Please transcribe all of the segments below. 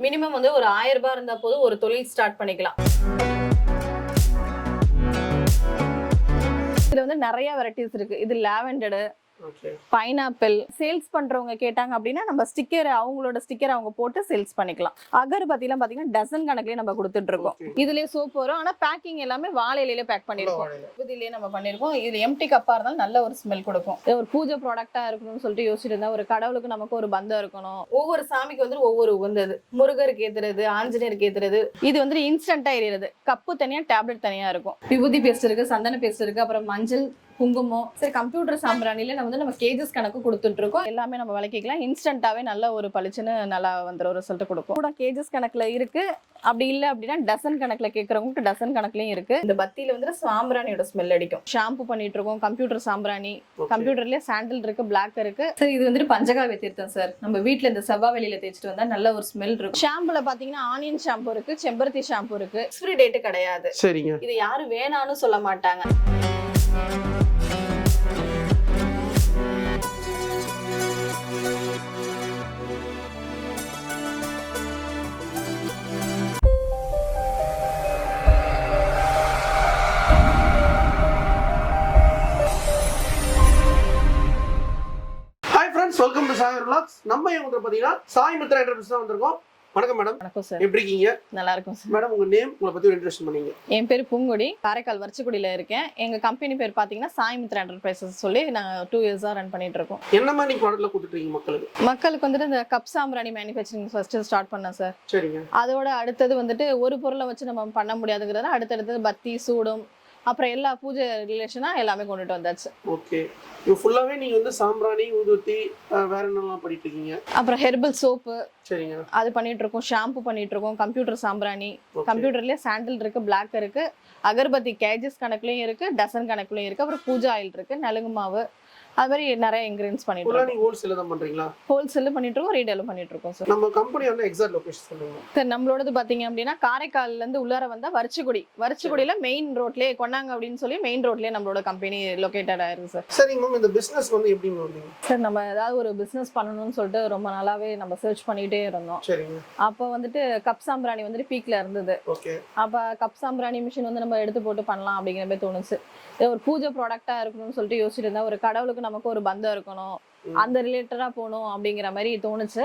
Minimum வந்து ஒரு 1000 ரூபாய் இருந்தா போதும் ஒரு தொழில் ஸ்டார்ட் பண்ணிக்கலாம். இதுல வந்து நிறைய வெரைட்டிஸ் இருக்கு. இது லாவெண்டர், பைனாப்பிள். சேல்ஸ் பண்றவங்க கேட்டாங்க அப்படின்னா நம்ம ஸ்டிக்கர், அவங்களோட ஸ்டிக்கர் அவங்க போட்டு சேல்ஸ் பண்ணிக்கலாம். அகர்பத்தி எல்லாம் பாத்தீங்கன்னா டசன் கணக்குலயே நம்ம கொடுத்துட்டு இருக்கோம். இதுலயே சோப் வரும், ஆனா பேக்கிங் எல்லாமே வாழை இலையில பேக் பண்ணிருக்கோம். இதுலயே நம்ம பண்ணிருக்கோம். இதுல எம்டி கப்பா இருந்தாலும் நல்ல ஒரு ஸ்மெல் கொடுக்கும். ஒரு பூஜை ப்ராடக்டா இருக்கணும்னு சொல்லிட்டு யோசிச்சுட்டு இருந்தா, ஒரு கடவுளுக்கு நமக்கு ஒரு பந்தம் இருக்கணும். ஒவ்வொரு சாமிக்கு வந்து ஒவ்வொரு உகந்தது. முருகருக்கு ஏத்துறது, ஆஞ்சநேயருக்கு ஏத்துறது. இது வந்து இன்ஸ்டன்டா எரியுது. கப்பு தனியா, டேப்லெட் தனியா இருக்கும். விபூதி பேஸ்ட் இருக்கு, சந்தன பேஸ்ட் இருக்கு, அப்புறம் மஞ்சள், குங்குமம். சரி, கம்ப்யூட்டர் சாம்பிராணில நம்ம கேஜஸ் கணக்கு கொடுத்துட்டு இருக்கோம். எல்லாமே நம்ம விளக்கிக்கலாம். இன்ஸ்டன்டாவே நல்ல ஒரு பளிச்சுன்னு நல்லா வந்துடும், ரிசல்ட் கொடுக்கும். கூட கேஜஸ் கணக்குல இருக்கு. அப்படி இல்ல அப்படின்னா டசன் கணக்குல கேட்கறவங்களுக்கு டசன் கணக்குலயும் இருக்கு. இந்த பத்தியில வந்து சாம்பிராணியோட ஸ்மெல் அடிக்கும். ஷாம்பு பண்ணிட்டு இருக்கோம். கம்ப்யூட்டர் சாம்பிராணி, கம்ப்யூட்டர்லயே சாண்டில் இருக்கு, பிளாக் இருக்கு. சரி, இது வந்து பஞ்சகாவிய தீர்த்தம் சார். நம்ம வீட்டுல இந்த செவ்வா வெளியில தேய்ச்சிட்டு வந்தா நல்ல ஒரு ஸ்மெல் இருக்கும். ஷாம்புல பாத்தீங்கன்னா ஆனியன் ஷாம்பு இருக்கு, செம்பருத்தி ஷாம்பு இருக்கு. எக்ஸ்பிரி டேட் கிடையாது. சரிங்க. இது யாரும் வேணான்னு சொல்ல மாட்டாங்க. Welcome to Sagar vlogs. நம்ம இவங்க பாத்தீங்கன்னா சாய் மித்ரா என்டர்பிரைஸ் தான் வந்திருக்கோம். வணக்கம் மேடம். வணக்கம் சார். எப்படி இருக்கீங்க? நல்லா இருக்கும் சார். மேடம், உங்க நேம், உங்களை பத்தி ஒரு இன்ட்ரோடக்ஷன் பண்ணீங்க. என் பேர் பூங்கொடி, காரைக்கால் வரிச்சக்குடியில இருக்கேன். எங்க கம்பெனி பேர் பாத்தீங்கன்னா சாய் மித்ரா என்டர்பிரைசஸ் சொல்லி நாங்க 2 இயர்ஸா ரன் பண்ணிட்டு இருக்கோம். என்ன மாதிரி ப்ராடக்ட்ல கொடுத்துட்டு இருக்கீங்க மக்களுக்கு? மக்களுக்கு வந்துட்டு இந்த கப் சாம்பிராணி மேனுஃபேக்சரிங் ஃபர்ஸ்ட் ஸ்டார்ட் பண்ணேன் சார். சரிங்க. அதோட அடுத்தது வந்துட்டு ஒரு பொருளை வச்சு நம்ம பண்ண முடியாதுங்கிறத அடுத்தடுத்தது பத்தி, சூடம், அப்புறம் எல்லா பூஜை ரிலேஷனா எல்லாமே கொண்டுட்டு வந்தாச்சு. ஓகே. இது ஃபுல்லாவே நீங்க வந்து சாம்பிராணி, ஊதுவத்தி, வேற என்னெல்லாம் பண்ணிட்டு இருக்கீங்க? அப்புறம் ஹெர்பல் சோப்பு. சரிங்க. அது பண்ணிட்டு இருக்கோம். ஷாம்பு பண்ணிட்டு இருக்கோம். கம்ப்யூட்டர் சாம்பிராணி, கம்ப்யூட்டர்லயே சாண்டில் இருக்கு, பிளாக் இருக்கு. அகர்பத்தி கேஜஸ் கணக்குலயும் இருக்கு, டசன் கணக்குலயும் இருக்கு. அப்புறம் பூஜா ஆயில் இருக்கு, நலுங்கு மாவு. அது மாதிரி நிறைய இன்கிரியன்ஸ் பண்ணிட்டு இருக்கோம். நீங்க ஹோல்சேல் தான் பண்றீங்களா? ஹோல்சேல் பண்ணிட்டு இருக்கோம், ரீட்டைலும் பண்ணிட்டு இருக்கோம் சார். நம்ம கம்பெனி வந்து எக்ஸாக்ட் லொகேஷன் சொல்லுங்க சார். நம்மளோடது பாத்தீங்க அப்படின்னா காரைக்கால்ல இருந்து உள்ளார வந்தா வரிச்சக்குடியில மெயின் ரோட்லயே கொண்டாங்க அப்படின்னு சொல்லி மெயின் ரோட்லயே நம்மளோட கம்பெனி லொகேட்டட் ஆயிருக்கு சார். சரிங்க மேம். இந்த பிசினஸ் வந்து எப்படி வந்தீங்க சார்? நம்ம ஏதாவது ஒரு பிசினஸ் பண்ணணும்னு சொல்லிட்டு ரொம்ப நாளாவே நம்ம சர்ச் பண்ணிட்டே இருந்தோம். சரிங்க. அப்போ வந்துட்டு கப் சாம்பிராணி வந்துட்டு பீக்ல இருந்தது. ஓகே. அப்ப கப் சாம்பிராணி மிஷின் வந்து நம்ம எடுத்து போட்டு பண்ணலாம் அப்படிங்கிற மாதிரி தோணுச்சு. ஒரு பூஜை ப்ராடக்டா இருக்கணும்னு சொல்லிட்டு யோசிச்சுட்டு இருந்தா, ஒரு கடவுளுக்கு நமக்கு ஒரு பந்தம் இருக்கணும், அந்த ரிலேட்டடா போகணும் அப்படிங்கிற மாதிரி தோணுச்சு.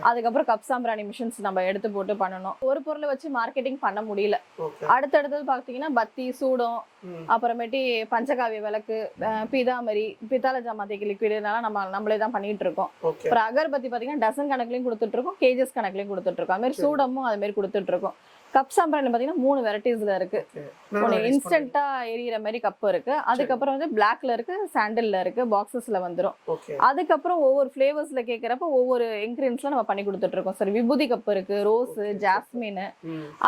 அதுக்கப்புறம் கப் சாம்பிராணி மிஷின்ஸ் நம்ம எடுத்து போட்டு பண்ணணும். ஒரு பொருளை வச்சு மார்க்கெட்டிங் பண்ண முடியல. அடுத்தடுத்தது பாத்தீங்கன்னா பத்தி, சூடம், அப்புறமேட்டி பஞ்சகாவிய விளக்கு, பீதாமரி, பித்தாள ஜாமாத்திக்கு லிக்விட், நம்மளே தான் பண்ணிட்டு இருக்கோம். அப்புறம் அகர்பத்தி பாத்தீங்கன்னா டசன் கணக்குலயும் கொடுத்துட்டு இருக்கோம், கேஜஸ் கணக்குலயும் கொடுத்துட்டு இருக்கோம். அது மாதிரி சூடமும் அது மாதிரி கொடுத்துட்டு இருக்கோம். கப் சாம்பிராணி பாத்தீங்கன்னா 3 வெரைட்டிஸ்ல இருக்கு. ஒன்னு இன்ஸ்டன்டா எரியிற மாதிரி கப் இருக்கு, அதுக்கப்புறம் வந்து பிளாக்ல இருக்கு, சாண்டில்ல இருக்கு, பாக்ஸஸ்ல வந்துரும். அதுக்கப்புறம் ஒவ்வொரு ஃபிளேவர்ஸ்ல கேக்குறப்ப ஒவ்வொரு இன்கிரியன்ஸ்ல நம்ம பண்ணி கொடுத்துட்டு இருக்கோம் சார். விபூதி கப் இருக்கு, ரோஸ், ஜாஸ்மின்,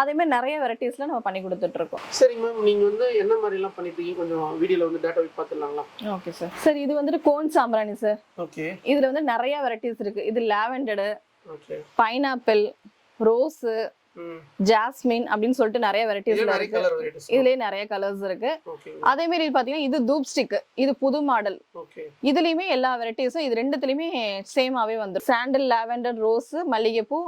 அதே மாதிரி நிறைய வெரைட்டிஸ்ல நம்ம பண்ணி கொடுத்துட்டு இருக்கோம். சரி மேம், நீங்க வந்து என்ன மாதிரி எல்லாம் பண்ணிட்டு இருக்கீங்க? கொஞ்சம் வீடியோல வந்து டேட்டா பார்த்துடலாங்களா? Okay sir. சார், இது வந்துட்டு கோன் சாம்பிராணி சார். ஓகே. இதுல வந்து நிறைய வெரைட்டிஸ் இருக்கு. இது லாவெண்டர், பைனாப்பிள், ரோஸ், ஜாஸ்மின் அப்படின்னு சொல்லிட்டு நிறைய வெரைட்டிஸ் இருக்கு. இதுலயே நிறைய கலர்ஸ் இருக்கு. அதே மாதிரி பாத்தீங்கன்னா இது தூப் ஸ்டிக், இது புது மாடல். இதுலயுமே எல்லா வெரைட்டிஸும் இது ரெண்டுத்துலயுமே சேமாவே வந்துடும். சாண்டில், லாவெண்டர், ரோஸ், மல்லிகைப்பூ,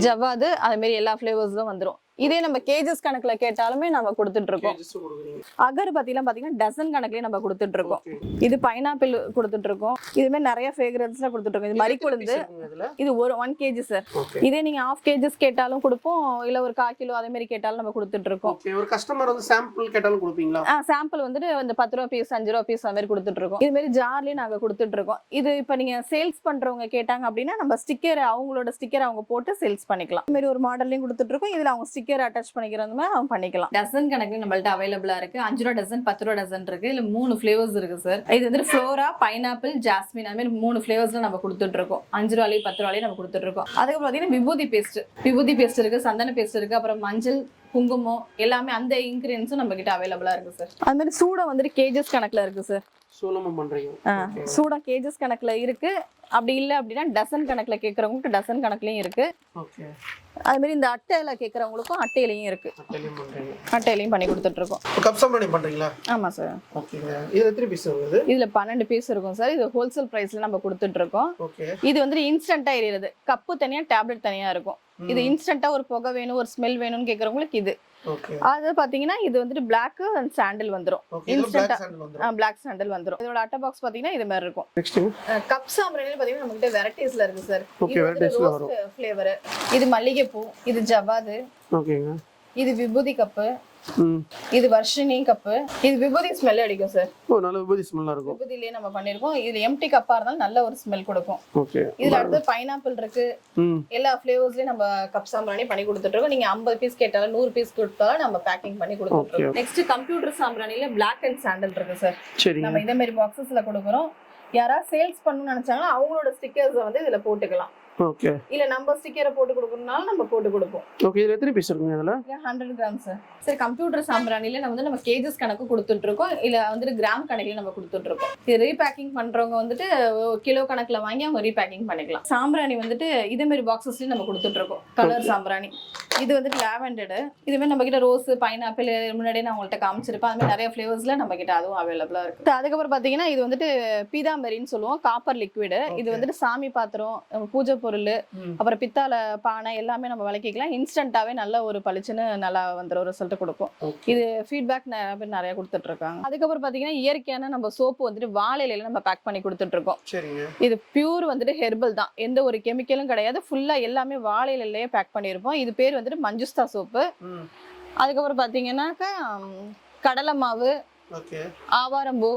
ஜவ்வாது, அதே மாதிரி எல்லா ஃபிளேவர்ஸும் வந்துடும். இதே நம்ம கேஜஸ் கணக்குல கேட்டாலுமே நம்ம கொடுத்துட்டு இருக்கோம். அகர்பத்தி எல்லாம் பாத்தீங்கன்னா டசன் கணக்குலயே நம்ம கொடுத்துட்டு இருக்கோம். இது பைனாப்பிள் கொடுத்துட்டு இருக்கோம். இதுமே நிறைய ஃபிரேக்ரன்ஸ்ல கொடுத்துட்டு இருக்கோம். இது மறிக்குழுந்து, இது 1 kg சார். இதே நீங்க 1/2 kg கேட்டாலும் கொடுப்போம், இல்ல ஒரு 1/4 கிலோ அதே மாதிரி கேட்டாலும் நம்ம கொடுத்துட்டு இருக்கோம். ஒரு கஸ்டமர் வந்து சாம்பிள் கேட்டாலும் கொடுப்பீங்களா? சாம்பிள் வந்துட்டு அந்த 10 ரூபா பீஸ், 5 ரூபா பீஸ் அந்த மாதிரி கொடுத்துட்டு இருக்கோம். இது மாதிரி ஜார்லயே நாங்க கொடுத்துட்டு இருக்கோம். இது இப்ப நீங்க சேல்ஸ் பண்றவங்க கேட்டாங்க அப்படின்னா நம்ம ஸ்டிக்கர், அவங்களோட ஸ்டிக்கர் அவங்க போட்டு சேல்ஸ் பண்ணிக்கலாம். இந்த மாதிரி ஒரு மாடல்லையும் கொடுத்துட்டு இருக்கோம். இதுல அவங்க ஸ்டிக்கர் அட்டாச் பண்ணிக்கிறது மாதிரி அவங்க பண்ணிக்கலாம். டசன் கணக்கு நம்மள்ட்ட அவைலபிளா இருக்கு. 5 ரூபா டசன், 10 ரூபா டசன் இருக்கு. இல்ல 3 ஃபிளேவர்ஸ் இருக்கு சார். இது வந்து ஃப்ளோரா, பைனாப்பிள், ஜாஸ்மின், அது மாதிரி 3 ஃபிளேவர்ஸ்ல நம்ம கொடுத்துட்டு இருக்கோம். 5 ரூபாய், 10 ரூபாய் நம்ம கொடுத்துட்டு இருக்கோம். அதுக்கப்புறம் பாத்தீங்கன்னா விபூதி பேஸ்ட் இருக்கு, சந்தன பேஸ்ட் இருக்கு, அப்புறம் மஞ்சள், குங்குமம், எல்லாமே அந்த இன்கிரியன்ஸும் நம்ம கிட்ட அவைலபிளா இருக்கு சார். அது மாதிரி சூடம் வந்துட்டு கேஜஸ் கணக்குல இருக்கு சார். சூடா கேஜஸ் கணக்குல இருக்கு. அப்படி இல்ல அப்படின்னா டசன் கணக்குல கேக்குறவங்களுக்கு டசன் கணக்குலயும் இருக்கு. அது மாதிரி இந்த அட்டையில கேக்குறவங்களுக்கும் அட்டையிலயும் இருக்கு. அட்டையிலயும் பண்ணி கொடுத்துட்டு இருக்கோம். கப் சாம்பிராணி பண்றீங்களா? ஆமா சார். ஓகேங்க. இது எத்தனை பீஸ் வருது? இதுல 12 பீஸ் இருக்கும் சார். இது ஹோல்சேல் பிரைஸ்ல நம்ம கொடுத்துட்டு இருக்கோம். இது வந்து இன்ஸ்டன்டா எரியுது. கப்பு தனியா, டேப்லெட் தனியா இருக்கும். இது இன்ஸ்டன்ட்டா ஒரு புகை வேணும் ஒரு ஸ்மெல் வேணும்னு கேக்குறவங்களுக்கு இது. ஓகே. அது பாத்தீங்கன்னா இது வந்துட்டு பிளாக் அண்ட் சாண்டில் வந்துரும். ஓகே. இது இன்ஸ்டன்ட்டா Black Sandal வந்துரும். பிளாக் சாண்டில் வந்துரும். இதோட அட்டை பாக்ஸ் பாத்தீங்கன்னா இது மாதிரி இருக்கும். நெக்ஸ்ட் கப் சாம்பிராணில பாத்தீங்கன்னா நம்மகிட்ட வெரைட்டிஸ்ல இருக்கு சார். ஓகே, வெரைட்டிஸ்ல வரும். ஃப்ளேவர். இது மல்லிகைப்பூ, இது ஜவாது, ஓகேங்க. இது விபூதி கப்பு, ம். இது வர்ஷினி கப்பு. இது விபூதி ஸ்மெல் அடிக்கும் சார். ஓ, நல்ல விபூதி ஸ்மெல்லா இருக்கும். விபூதியிலே நம்ம பண்ணிருக்கோம். இது எம்டி கப்பா இருந்தாலும் நல்ல ஒரு ஸ்மெல் கொடுக்கும். ஓகே. இதுல அடுத்து பைனாப்பிள் இருக்கு. ம். எல்லா ஃப்ளேவர்ஸ்லயும் நம்ம கப் சாம்பிராணி பண்ணி கொடுத்துட்டு இருக்கோம். நீங்க 50 பீஸ் கேட்டாலும் 100 பீஸ் கொடுத்தாலும் நம்ம பேக்கிங் பண்ணி கொடுத்துட்டு இருக்கோம். நெக்ஸ்ட் கம்ப்யூட்டர் சாம்பிராணில பிளாக் அண்ட் சாண்டல் இருக்கு சார். சரிங்க. நம்ம இதே மாதிரி பாக்ஸஸ்ல கொடுக்குறோம். யாராவது சேல்ஸ் பண்ணணும்னு நினைச்சாங்கன்னா அவங்களோட ஸ்டிக்கர்ஸ் வந்து இதுல போட்டுக்கலாம். ஓகே. இல்ல நம்ம ஸ்டிக்கரை போட்டு கொடுக்கறதுனால நம்ம போட்டு கொடுப்போம். ஓகே. இதுல எத்தனை பீஸ் இருக்குங்க இதுல? 100 கிராம் சார். சரி, கம்ப்யூட்டர் சாம்பிராணில நம்ம கேஜஸ் கணக்கு கொடுத்துட்டு இருக்கோம். இல்ல வந்துட்டு கிராம் கணக்குல நம்ம கொடுத்துட்டு இருக்கோம். இது ரீபேக்கிங் பண்றவங்க வந்துட்டு கிலோ கணக்குல வாங்கி அவங்க ரீபேக்கிங் பண்ணிக்கலாம். சாம்பிராணி வந்துட்டு இதே மாதிரி பாக்ஸஸ்லயும் நம்ம கொடுத்துட்டு இருக்கோம். கலர் சாம்பிராணி. இது வந்துட்டு லாவெண்டர். இதுவே நம்ம கிட்ட ரோஸ், பைனாப்பிள் முன்னாடியே நான் உங்கள்கிட்ட காமிச்சிருப்பேன். அது மாதிரி நிறைய ஃபிளேவர்ஸ்ல நம்ம கிட்ட அதுவும் அவைலபிளா இருக்கு. அதுக்கப்புறம் பாத்தீங்கன்னா இது வந்துட்டு பீதாம்பரின்னு சொல்லுவோம். Copper liquid. இது வந்துட்டு சாமி பாத்திரம், பூஜை பொருள், அப்புறம் பித்தாளை பானை எல்லாமே நம்ம விளக்கிக்கலாம். இன்ஸ்டன்ட்டாவே நல்ல ஒரு பளிச்சுன்னு நல்லா வந்துடும், ரிசல்ட் கொடுக்கும். இது ஃபீட்பேக் நிறைய பேர் நிறைய கொடுத்துட்டு இருக்காங்க. அதுக்கப்புறம் பாத்தீங்கன்னா இயற்கையான நம்ம சோப்பு வந்துட்டு வாழை இலையில நம்ம பேக் பண்ணி கொடுத்துட்டு இருக்கோம். சரிங்க. இது பியூர் வந்துட்டு ஹெர்பல் தான், எந்த ஒரு கெமிக்கலும் கிடையாது. ஃபுல்லா எல்லாமே வாழை இலையிலேயே பேக் பண்ணியிருப்போம். இது பேர் வந்துட்டு மஞ்சுஸ்தா சோப்பு. அதுக்கப்புறம் பாத்தீங்கன்னாக்கா கடலை மாவு, ஆவாரம்பூ,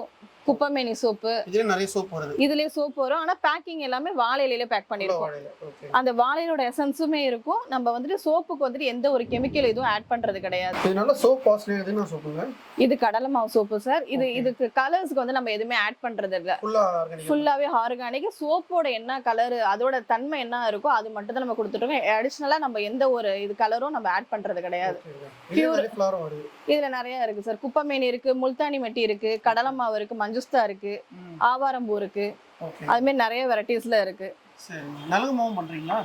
குப்பமேனி சோப்பு, இதுல நிறைய சோப் வருது. இதுலயே சோப் வரும். ஆனா பேக்கிங் எல்லாமே வாழை இலையில பேக் பண்ணிருக்கோம். அந்த வாழையோட எசன்ஸுமே இருக்கும். நம்ம வந்துட்டு சோப்புக்கு வந்துட்டு எந்த ஒரு கெமிக்கல் எதுவும் ஆட் பண்றது கிடையாது. இதனால சோப் வாசனை எதுனா சோப்புங்க? இது கடலை மாவு சோப்பு சார். இதுக்கு கலர்ஸ்க்கு வந்து நம்ம எதுவுமே ஆட் பண்றது இல்ல. ஃபுல்லாவே ஆர்கானிக். சோப்போட என்ன கலர், அதோட தன்மை என்ன இருக்கோ அது மட்டும் தான் நம்ம கொடுத்துட்டோம். அடிஷனலா நம்ம எந்த ஒரு இது கலரும் நம்ம ஆட் பண்றது கிடையாது. பியூர். இதுல நிறைய இருக்கு சார். குப்பமேனி இருக்கு, முல்தானி மெட்டி இருக்கு, கடலை மாவு இருக்கு, மஞ்சுஸ்தா இருக்கு, ஆவாரம்பூ இருக்கு. அது மாதிரி நிறைய வெரைட்டிஸ்ல இருக்கு. சரி, நலுங்கு மாவு பண்றீங்களா?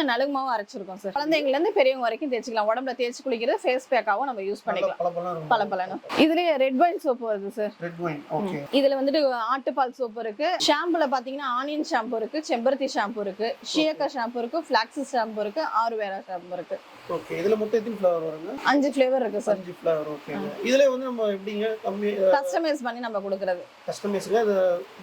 நலுங்கு மாவு அரைச்சிருக்கோம் சார். குழந்தைங்கல இருந்து பெரியவங்க வரைக்கும் தேய்ச்சிக்கலாம். உடம்புல தேய்ச்சி குளிக்கிறது ஃபேஸ் பேக்காவும் நம்ம யூஸ் பண்ணிக்கலாம். பலபலன்னு. இதுலயே ரெட் வைன் சோப்பு வருது சார். Red wine. ஓகே. இதுல வந்துட்டு ஆட்டுப்பால் சோப்பு இருக்கு. ஷாம்புல பாத்தீங்கன்னா ஆனியன் ஷாம்பு இருக்கு, செம்பருத்தி ஷாம்பு இருக்கு, ஷியக்கா ஷாம்பு இருக்கு, ஃபிளாக்ஸ் ஷாம்பு இருக்கு, ஆருவேரா ஷாம்பு இருக்கு. ஓகே. இதுல மொத்தம் எத்தனை ஃப்ளேவர் வருங்க? 5 ஃப்ளேவர் இருக்கு சார். 5 ஃப்ளேவர். ஓகே. இதுல வந்து நம்ம எப்படிங்க கஸ்டமைஸ் பண்ணி நம்ம கொடுக்கிறது. கஸ்டமைஸ்ங்க. அது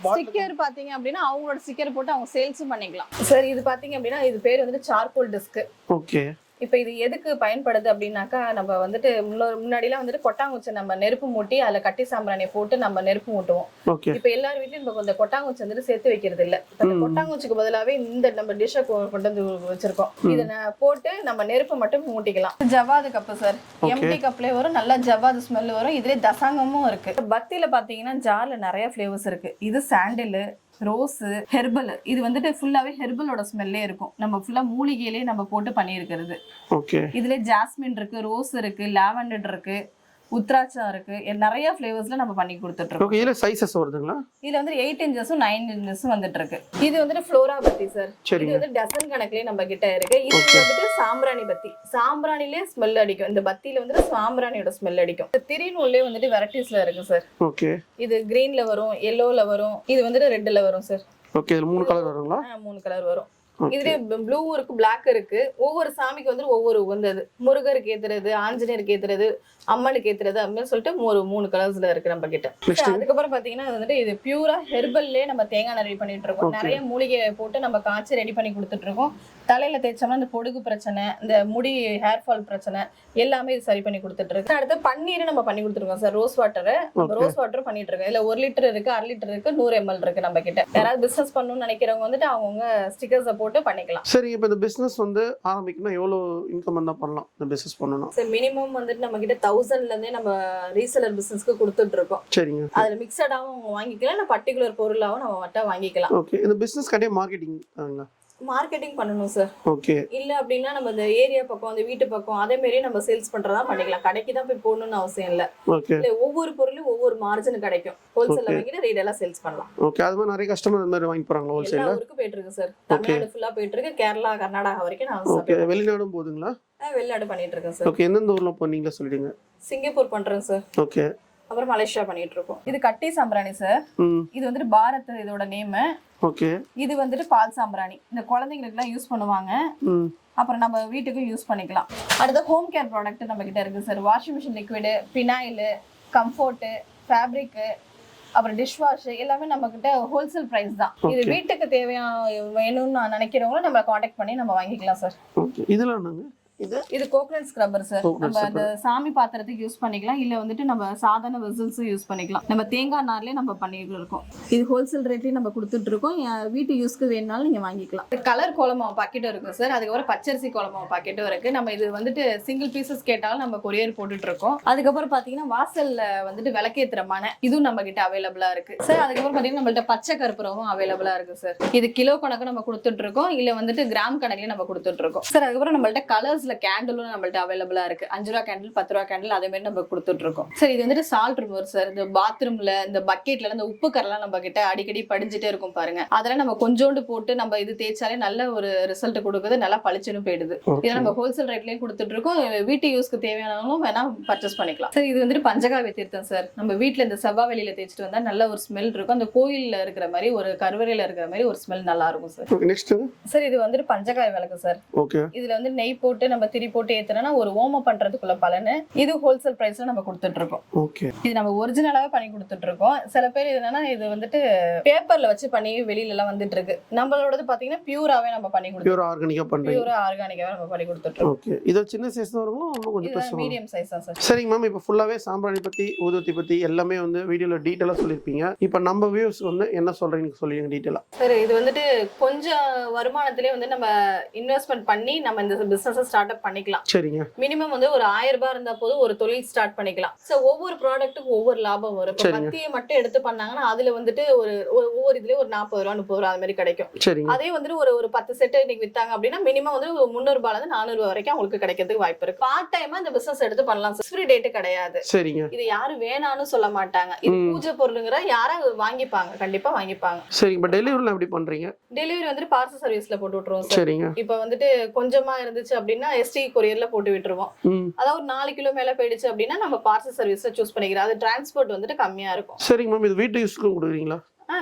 ஸ்டிக்கர் பாத்தீங்க அப்படினா அவங்களோட ஸ்டிக்கர் போட்டு அவங்க சேல்ஸும் பண்ணிக்கலாம் சார். இது பாத்தீங்க அப்படினா இது பேர் வந்து சார்கோல் டிஸ்க். ஓகே. இப்போ இது எதுக்கு பயன்படுது அப்படின்னாக்கா, நம்ம வந்துட்டு முன்னாடிலாம் வந்துட்டு கொட்டாங்குச்சி நம்ம நெருப்பு மூட்டி அதில் கட்டி சாம்பிராணியை போட்டு நம்ம நெருப்பு மூட்டுவோம். இப்போ எல்லார் வீட்லயும் நம்ம இந்த கொட்டாங்குச்சி வந்துட்டு சேர்த்து வைக்கிறது இல்லை. அந்த கொட்டாங்குச்சிக்கு பதிலாவே இந்த நம்ம டிஷ்ஷை கொண்டு வந்து வச்சிருக்கோம். இதை போட்டு நம்ம நெருப்பு மட்டும் மூட்டிக்கலாம். ஜவாது கப்பு சார். எம்டி கப்லேயே வரும். நல்லா ஜவாது ஸ்மெல் வரும். இதுலேயே தசாங்கமும் இருக்கு. பத்தியில பாத்தீங்கன்னா ஜார்ல நிறைய ஃபிளேவர்ஸ் இருக்கு. இது சாண்டில், ரோஸ், ஹெர்பல். இது வந்துட்டு ஃபுல்லாவே ஹெர்பலோட ஸ்மெல்லே இருக்கும். நம்ம ஃபுல்லா மூலிகையிலே நம்ம போட்டு பண்ணியிருக்கிறது. ஓகே. இதுல ஜாஸ்மின் இருக்கு, ரோஸ் இருக்கு, லாவெண்டர் இருக்கு, உத்ராட்சா இருக்கு. நிறைய ஃபிளேவர்ஸ்ல நம்ம பண்ணி கொடுத்துட்டு இருக்கோம். ஓகே. இதுல சைஸஸ் வருதுங்களா? இதுல வந்து 8 இன்ச்சஸும் 9 இன்ச்சஸும் வந்துட்டு இருக்கு. இது வந்துட்டு ஃப்ளோரா பத்தி சார். இது வந்து டசன் கணக்குலயே நம்ம கிட்ட இருக்கு. இது வந்துட்டு சாம்பிராணி பத்தி. சாம்பிராணிலே ஸ்மெல் அடிக்கும். இந்த பத்தியில வந்துட்டு சாம்பிராணியோட ஸ்மெல் அடிக்கும். திரிநூல்லே வந்துட்டு வெரைட்டிஸ்ல இருக்கு சார். ஓகே. இது கிரீன்ல வரும், எல்லோல வரும், இது வந்துட்டு ரெட்ல வரும் சார். ஓகே. இதுல 3 கலர் வருங்களா? 3 கலர் வரும். இதுல ப்ளூ இருக்கு, பிளாக் இருக்கு. ஒவ்வொரு சாமிக்கு வந்து ஒவ்வொரு உகந்தது. முருகருக்கு ஏத்துறது, ஆஞ்சநேயருக்கு ஏத்துறது, அம்மனுக்கு ஏத்துறது, அப்படின்னு சொல்லிட்டு 3 கலர்ஸ்ல இருக்கு நம்ம கிட்ட. அதுக்கப்புறம் பாத்தீங்கன்னா வந்துட்டு இது பியூரா ஹெர்பல்லே நம்ம தேங்காய் ரெடி பண்ணிட்டு இருக்கோம். நிறைய மூலிகை போட்டு நம்ம காய்ச்சி ரெடி பண்ணி கொடுத்துட்டு இருக்கோம். தலையில தேய்ச்சோம்னா இந்த பொடுகு பிரச்சனை, இந்த முடி ஹேர் ஃபால் பிரச்சனை எல்லாமே இது சரி பண்ணி கொடுத்துட்டு இருக்கு. அடுத்து பன்னீர் நம்ம பண்ணி கொடுத்துருக்கோம் சார். ரோஸ் வாட்டர் பண்ணிட்டு இருக்கோம். இல்ல 1 லிட்டர் இருக்கு, 1/2 லிட்டர் இருக்கு, 100 ml இருக்கு நம்ம கிட்ட. யாராவது பிசினஸ் பண்ணணும்னு நினைக்கிறவங்க வந்துட்டு அவங்க ஸ்டிக்கர்ஸை போட்டு பண்ணிக்கலாம். சரி, இப்போ இந்த பிசினஸ் வந்து ஆரம்பிக்கணும் எவ்வளவு இன்கம் வந்தா பண்ணலாம் இந்த பிசினஸ் பண்ணனும்? சார் மினிமம் வந்துட்டு நம்ம கிட்ட 1000ல இருந்தே நம்ம ரீசெலர் பிசினஸ்க்கு கொடுத்துட்டு இருக்கோம். சரிங்க. அதுல மிக்ஸடாவும் வாங்கிக்கலாம், இல்ல பர்టిక్యులர் பொருளாவும் நம்ம வட்டா வாங்கிக்கலாம். ஓகே. இந்த பிசினஸ் கட்டே மார்க்கெட்டிங் ஆங்களா? மார்க்கெட்டிங் பண்ணணும் சார். ஓகே. இல்ல அப்படின்னா நம்ம இந்த ஏரியா பக்கம், அந்த வீட்டு பக்கம் அதே மாதிரி நம்ம சேல்ஸ் பண்றதா பண்ணிக்கலாம். கடைக்கு தான் போய் போடணும்னு அவசியம் இல்ல. ஓகே. இல்ல ஒவ்வொரு பொருளும் ஒவ்வொரு மார்ஜின் கிடைக்கும். ஹோல்சேல்ல வாங்கிட்டு ரீடெயிலா சேல்ஸ் பண்ணலாம். ஓகே. அது மாதிரி நிறைய கஸ்டமர் இந்த மாதிரி வாங்கி போறாங்க ஹோல்சேல்ல. எல்லா ஊருக்கு போயிட்டு இருக்கு சார். தமிழ்நாடு ஃபுல்லா போயிட்டு இருக்கு. கேரளா, கர்நாடகா வரைக்கும் நான் ஓகே. வெளிநாடும் போகுதுங்களா? வெளிநாடு பண்ணிட்டு இருக்கேன் சார். ஓகே. எந்தெந்த ஊர்ல போனீங்களா சொல்லிடுங்க. சிங்கப்பூர் பண்றேன் சார். ஓகே. அப்புறம் மலேசியா பண்ணிட்டு இருக்கோம். இது கட்டி சாம்பிராணி சார். இது வந்துட்டு பாரத் இதோட நேம். ஓகே. இது வந்துட்டு பால் சாம்பிராணி. இந்த குழந்தைங்களுக்கு எல்லாம் யூஸ் பண்ணுவாங்க. அப்புறம் நம்ம வீட்டுக்கும் யூஸ் பண்ணிக்கலாம். அடுத்து ஹோம் கேர் ப்ராடக்ட் நம்ம கிட்ட இருக்கு sir. Washing machine liquid, phenyl, comfort, fabric, அப்புறம் டிஷ் வாஷ் எல்லாமே நம்ம கிட்ட ஹோல்சேல் பிரைஸ் தான். இது வீட்டுக்கு தேவையான வேணும்னு நான் நினைக்கிறவங்களும் நம்ம காண்டாக்ட் பண்ணி நம்ம வாங்கிக்கலாம் சார். இதெல்லாம் என்னங்க? இது கோகனட் ஸ்க்ரப்பர் சார். நம்ம அந்த சாமி பாத்திரத்துக்கு யூஸ் பண்ணிக்கலாம், இல்ல வந்துட்டு நம்ம சாதாரண வெசல்ஸ் யூஸ் பண்ணிக்கலாம். நம்ம தேங்காய் நார்லயே நம்ம பண்ணிட்டு இருக்கோம். இது ஹோல்சேல் ரேட்லயே நம்ம கொடுத்துட்டு இருக்கோம். வீட்டு யூஸ்க்கு வேணும்னாலும் நீங்க வாங்கிக்கலாம். கலர் கோலமாவு பாக்கெட்டும் இருக்கு சார். அதுக்கப்புறம் பச்சரிசி கோலமாவு பாக்கெட்டும் இருக்கு. நம்ம இது வந்துட்டு சிங்கிள் பீசஸ் கேட்டாலும் நம்ம கொரியர் போட்டுட்டு இருக்கோம். அதுக்கப்புறம் பாத்தீங்கன்னா வாசல்ல வந்துட்டு விளக்கேத்துற மனை இதுவும் நம்ம கிட்ட அவைலபிளா இருக்கு சார். அதுக்கப்புறம் பாத்தீங்கன்னா நம்மள்ட்ட பச்சை கற்பூரமும் அவைலபிளா இருக்கு சார். இது கிலோ கணக்கு நம்ம கொடுத்துட்டு இருக்கோம், இல்ல வந்துட்டு கிராம் கணக்குலயே நம்ம கொடுத்துட்டு இருக்கோம் சார். அதுக்கப்புறம் நம்மள்ட்ட கலர்ஸ் கேண்டிலும் நம்மள்ட்ட அவைலபிளா இருக்கு. 5 ரூபா கேண்டில், 10 ரூபா கேண்டில் அதே மாதிரி நம்ம கொடுத்துட்டு இருக்கோம் சார். இது வந்துட்டு சால்ட் ரிமூவர் சார். இந்த பாத்ரூம்ல இந்த பக்கெட்ல இந்த உப்பு கரெல்லாம் நம்ம கிட்ட அடிக்கடி படிஞ்சுட்டே இருக்கும் பாருங்க. அதெல்லாம் நம்ம கொஞ்சோண்டு போட்டு நம்ம இது தேய்ச்சாலே நல்ல ஒரு ரிசல்ட் கொடுக்குது, நல்லா பளிச்சுன்னு போயிடுது. இதை நம்ம ஹோல்சேல் ரேட்லயும் கொடுத்துட்டு இருக்கோம். வீட்டு யூஸ்க்கு தேவையானவங்களும் வேணா பர்ச்சேஸ் பண்ணிக்கலாம் சார். இது வந்துட்டு பஞ்சகாவிய தீர்த்தம் சார். நம்ம வீட்டுல இந்த செவ்வாய் வெளியில தேய்ச்சிட்டு வந்தா நல்ல ஒரு ஸ்மெல் இருக்கும். அந்த கோயில்ல இருக்கிற மாதிரி ஒரு கருவறையில இருக்கிற மாதிரி ஒரு ஸ்மெல் நல்லா இருக்கும் சார். சார் இது வந்துட்டு பஞ்சகாய விளக்கு சார். இதுல வந்து நெய் போட்டு நம்ம திரி போட்டு ஏத்துறோம்னா ஒரு ஓமம் பண்றதுக்குள்ள பலனு. இது ஹோல்சேல் பிரைஸ்ல நம்ம கொடுத்துட்டு இருக்கோம். இது நம்ம ஒரிஜினலாவே பண்ணி கொடுத்துட்டு இருக்கோம். சில பேர் என்னன்னா இது வந்துட்டு பேப்பர்ல வச்சு பண்ணி வெளியில எல்லாம் வந்துட்டு இருக்கு. நம்மளோடது பாத்தீங்கன்னா பியூராவே நம்ம பண்ணி கொடுத்துறோம். பியூரா ஆர்கானிக்காவே நம்ம பண்ணி கொடுத்துட்டு இருக்கோம். ஓகே. இது சின்ன சைஸ் தான் வருமா, இன்னும் கொஞ்சம் பெருசா? மீடியம் சைஸ் தான் சார். சரிங்க மேம். இப்போ ஃபுல்லாவே சாம்பிராணி பத்தி, ஊதுவத்தி பத்தி எல்லாமே வந்து வீடியோல டீடைலா சொல்லிருப்பீங்க. இப்போ நம்ம வியூஸ் வந்து என்ன சொல்றீங்க சொல்லுங்க டீடைலா. சார் இது வந்துட்டு கொஞ்சம் வருமானத்திலே வந்து நம்ம இன்வெஸ்ட்மெண்ட் பண்ணி நம்ம இந்த பிசினஸ் ஸ்டார்ட் அப் பண்ணிக்கலாம். சரிங்க. மினிமம் வந்து ஒரு 1000 ரூபாய் இருந்தா போதும் ஒரு தொழில் ஸ்டார்ட் பண்ணிக்கலாம். சோ ஒவ்வொரு ப்ராடக்ட்டுக்கும் ஒவ்வொரு லாபம் வரும். இப்போ பத்தியை மட்டும் எடுத்து பண்ணாங்கன்னா அதுல வந்துட்டு ஒவ்வொரு இதுலயும் ஒரு 40 ரூபா 30 ரூபா அது மாதிரி கிடைக்கும். அதே வந்துட்டு ஒரு 10 செட் இன்னைக்கு வித்தாங்க அப்படின்னா மினிமம் வந்து 300 ரூபாயில இருந்து 400 ரூபாய் வரைக்கும் அவங்களுக்கு கிடைக்கிறதுக்கு வாய்ப்பு இருக்கு. பார்ட் டைமா இந்த பிசினஸ் எடுத்து பண்ணலாம். ஃப்ரீ டேட் கிடையாது. சரிங்க. இது யாரும் வேணான்னு சொல்ல மாட்டாங்க. இது பூஜை பொருளுங்கிற யாரும் வாங்கிப்பாங்க, கண்டிப்பா வாங்கிப்பாங்க. சரிங்க. பட் டெலிவரிலாம் எப்படி பண்றீங்க? டெலிவரி வந்துட்டு பார்சல் சர்வீஸ்ல போட்டு விட்டுருவோம் சார். சரிங்க. இப்போ வந்துட்டு கொஞ்சமா இருந்துச்சு அப்படின்னா ST கொரியர்ல போட்டு விட்டுருவோம். அதாவது 4 கிலோ மேல போயிடுச்சு அப்படின்னா நம்ம பார்சல் சர்வீஸ் சூஸ் பண்ணிக்கிறோம். அது டிரான்ஸ்போர்ட் வந்துட்டு கம்மியா இருக்கும். சரிங்க மேம். இது வீட்டு யூஸ்க்கு கொடுக்குறீங்களா?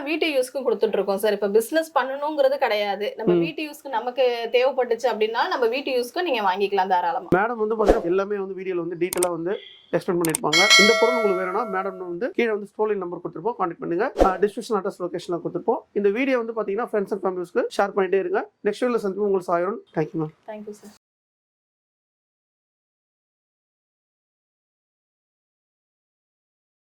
வீட்டு யூஸ்க்கு கொடுத்துட்டு இருக்கோம் சார். இப்ப பிசினஸ் பண்ணணுங்கிறது கிடையாது. நம்ம வீட்டு யூஸ்க்கு நமக்கு தேவைப்பட்டுச்சு அப்படின்னா நம்ம வீட்டு யூஸ்க்கு நீங்க வாங்கிக்கலாம் தாராளமா. மேடம் வந்து பாத்தீங்கன்னா எல்லாமே வந்து வீடியோல வந்து டீடைலா வந்து எக்ஸ்பிளைன் பண்ணிருப்பாங்க. இந்த பொருள் உங்களுக்கு வேணும்னா மேடம் வந்து கீழே வந்து ஸ்க்ரோலிங் நம்பர் கொடுத்துருப்போம், கான்டாக்ட் பண்ணுங்க. டிஸ்கிரிப்ஷன் அட்ரஸ் லொகேஷன்ல கொடுத்துருப்போம். இந்த வீடியோ வந்து பாத்தீங்கன்னா ஃப்ரெண்ட்ஸ் அண்ட் ஃபேமிலிஸ்க்கு ஷேர் பண்ணிட்டே இருங்க. நெக்ஸ்ட் வீடியோல சந்திப்போம். உங்களுக்கு சாயிரும். Thank you ma'am. Thank you sir.